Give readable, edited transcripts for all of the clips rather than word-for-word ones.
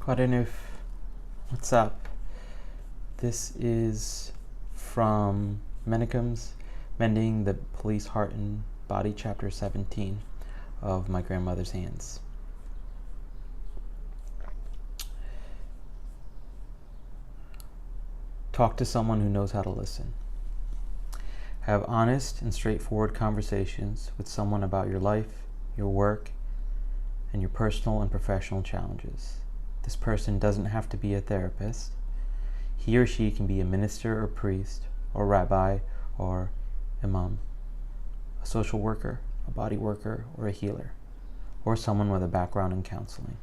What's up? This is from Menakem's Mending the Police Heart and Body, Chapter 17 of My Grandmother's Hands. Talk to someone who knows how to listen. Have honest and straightforward conversations with someone about your life, your work, and your personal and professional challenges. This person doesn't have to be a therapist. He or she can be a minister or priest or rabbi or imam, a social worker, a body worker, or a healer, or someone with a background in counseling.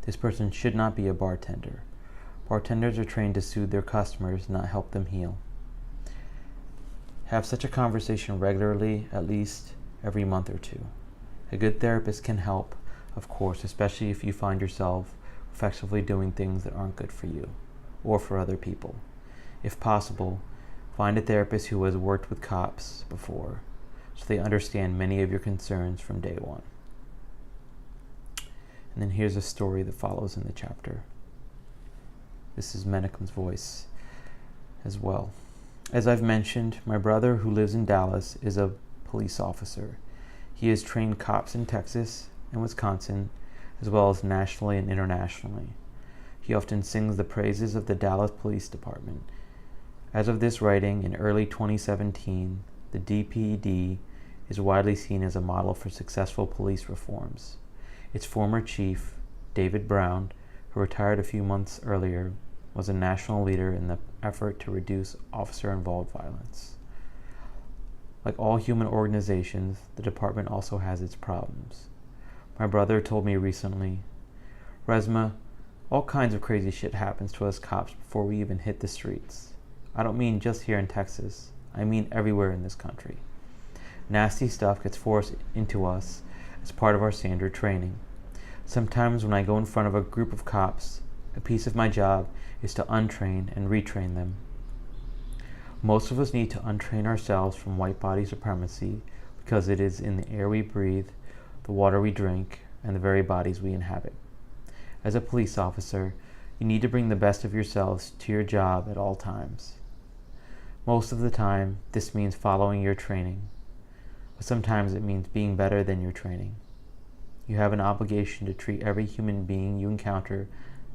This person should not be a bartender. Bartenders are trained to soothe their customers, not help them heal. Have such a conversation regularly, at least every month or two. A good therapist can help, of course, especially if you find yourself effectively doing things that aren't good for you or for other people. If possible, find a therapist who has worked with cops before so they understand many of your concerns from day one. And then here's a story that follows in the chapter. This is Menakem's voice as well. As I've mentioned, my brother, who lives in Dallas, is a police officer. He has trained cops in Texas and Wisconsin, as well as nationally and internationally. He often sings the praises of the Dallas Police Department. As of this writing, in early 2017, the DPD is widely seen as a model for successful police reforms. Its former chief, David Brown, who retired a few months earlier, was a national leader in the effort to reduce officer-involved violence. Like all human organizations, the department also has its problems. My brother told me recently, "Resmaa, all kinds of crazy shit happens to us cops before we even hit the streets. I don't mean just here in Texas. I mean everywhere in this country. Nasty stuff gets forced into us as part of our standard training. Sometimes when I go in front of a group of cops, a piece of my job is to untrain and retrain them. Most of us need to untrain ourselves from white body supremacy because it is in the air we breathe, the water we drink, and the very bodies we inhabit. As a police officer, you need to bring the best of yourselves to your job at all times. Most of the time, this means following your training, but sometimes it means being better than your training. You have an obligation to treat every human being you encounter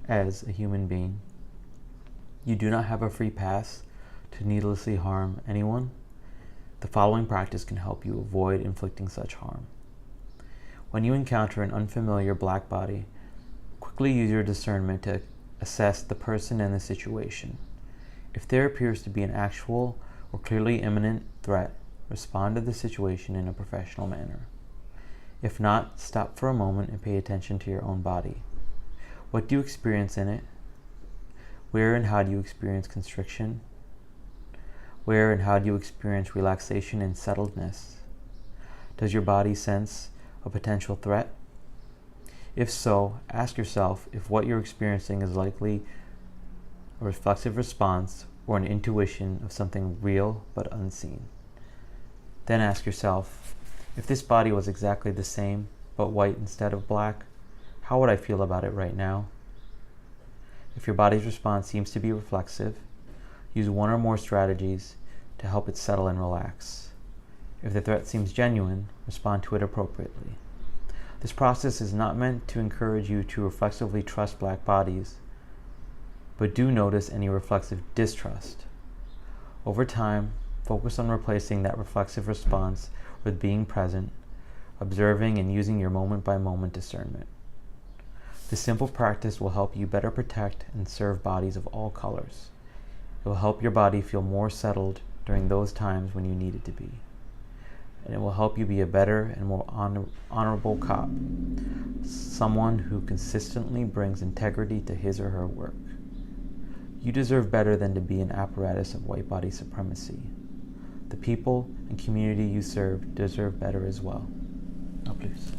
as a human being. You do not have a free pass to needlessly harm anyone. The following practice can help you avoid inflicting such harm. When you encounter an unfamiliar black body, quickly use your discernment to assess the person and the situation. If there appears to be an actual or clearly imminent threat, respond to the situation in a professional manner. If not, stop for a moment and pay attention to your own body. What do you experience in it? Where and how do you experience constriction? Where and how do you experience relaxation and settledness? Does your body sense a potential threat? If so, ask yourself if what you're experiencing is likely a reflexive response or an intuition of something real but unseen. Then ask yourself, if this body was exactly the same but white instead of black, how would I feel about it right now? If your body's response seems to be reflexive, use one or more strategies to help it settle and relax. If the threat seems genuine, respond to it appropriately. This process is not meant to encourage you to reflexively trust black bodies, but do notice any reflexive distrust. Over time, focus on replacing that reflexive response with being present, observing, and using your moment-by-moment discernment. This simple practice will help you better protect and serve bodies of all colors. It will help your body feel more settled during those times when you need it to be. And it will help you be a better and more honorable cop, someone who consistently brings integrity to his or her work. You deserve better than to be an apparatus of white body supremacy. The people and community you serve deserve better as well. Now, please.